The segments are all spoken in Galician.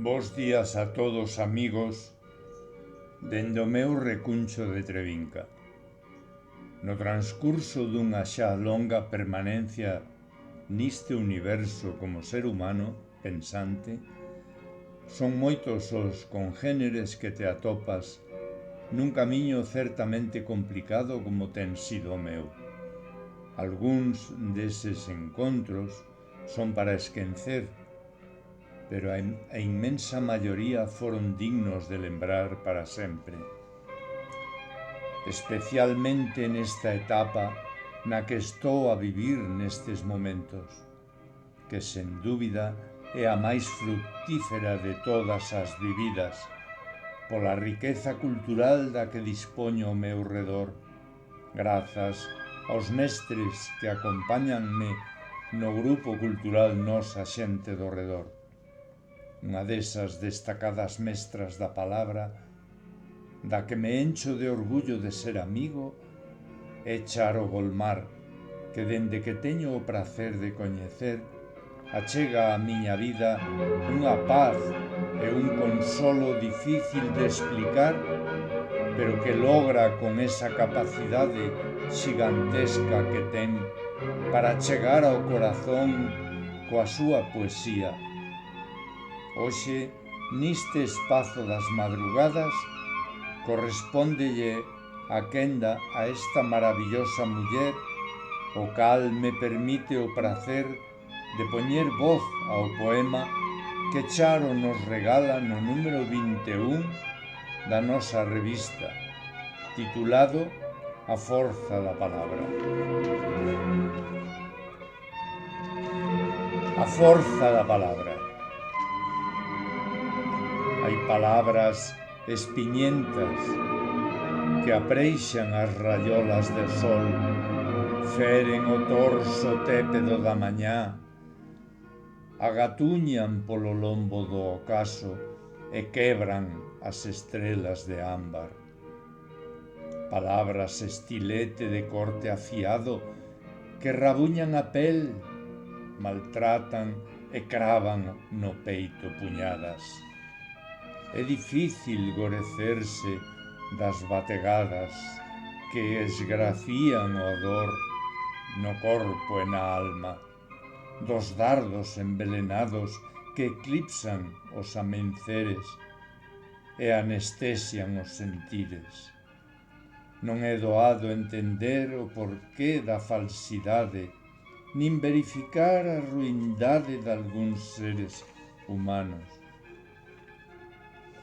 Bos días a todos, amigos, dende o meu recuncho de Trevinca. No transcurso dunha xa longa permanencia niste universo como ser humano pensante, son moitos os congéneres que te atopas nun camiño certamente complicado como ten sido o meu. Algúns deses encontros son para esquecer, pero a inmensa maioría foron dignos de lembrar para sempre. Especialmente nesta etapa na que estou a vivir nestes momentos, que sen dúbida é a máis fructífera de todas as vividas, pola riqueza cultural da que dispoño ao meu redor, grazas aos mestres que acompáñanme no grupo cultural Nosa Xente do Redor. Unha desas destacadas mestras da palabra, da que me encho de orgullo de ser amigo, é Charo Golmar, que dende que teño o prazer de coñecer, achega á miña vida unha paz e un consolo difícil de explicar, pero que logra con esa capacidade xigantesca que ten para chegar ao corazón coa súa poesía. Hoxe, niste espazo das madrugadas, correspóndelle a quenda a esta maravillosa muller, o cal me permite o prazer de poñer voz ao poema que Charo nos regala no número 21 da nosa revista, titulado A Forza da Palabra. A forza da palabra. Hai palabras espiñentas que apreixan as raiolas de sol, feren o torso tépedo da mañá, agatuñan polo lombo do ocaso e quebran as estrelas de ámbar. Palabras estilete de corte afiado que rabuñan a pel, maltratan e cravan no peito puñadas. É difícil gorecerse das bategadas que esgrafían o dor no corpo e na alma, dos dardos envelenados que eclipsan os amenceres e anestesian os sentires. Non é doado entender o porqué da falsidade, nin verificar a ruindade de algúns seres humanos.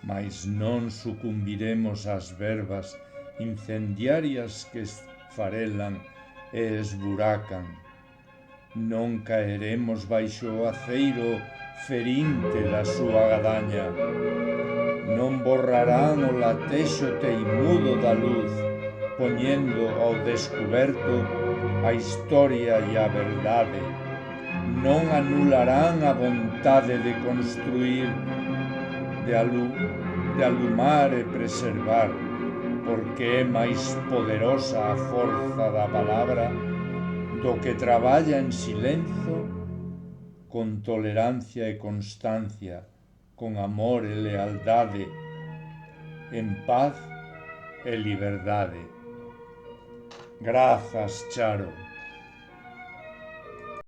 Mais non sucumbiremos ás verbas incendiarias que esfarelan e esburacan. Non caeremos baixo o aceiro ferinte da súa gadaña. Non borrarán o latexo teimudo da luz, poñendo ao descuberto a historia e a verdade. Non anularán a vontade de construir, de alumar e preservar, porque é máis poderosa a forza da palabra do que traballa en silencio, con tolerancia e constancia, con amor e lealdade, en paz e liberdade. Grazas, Charo.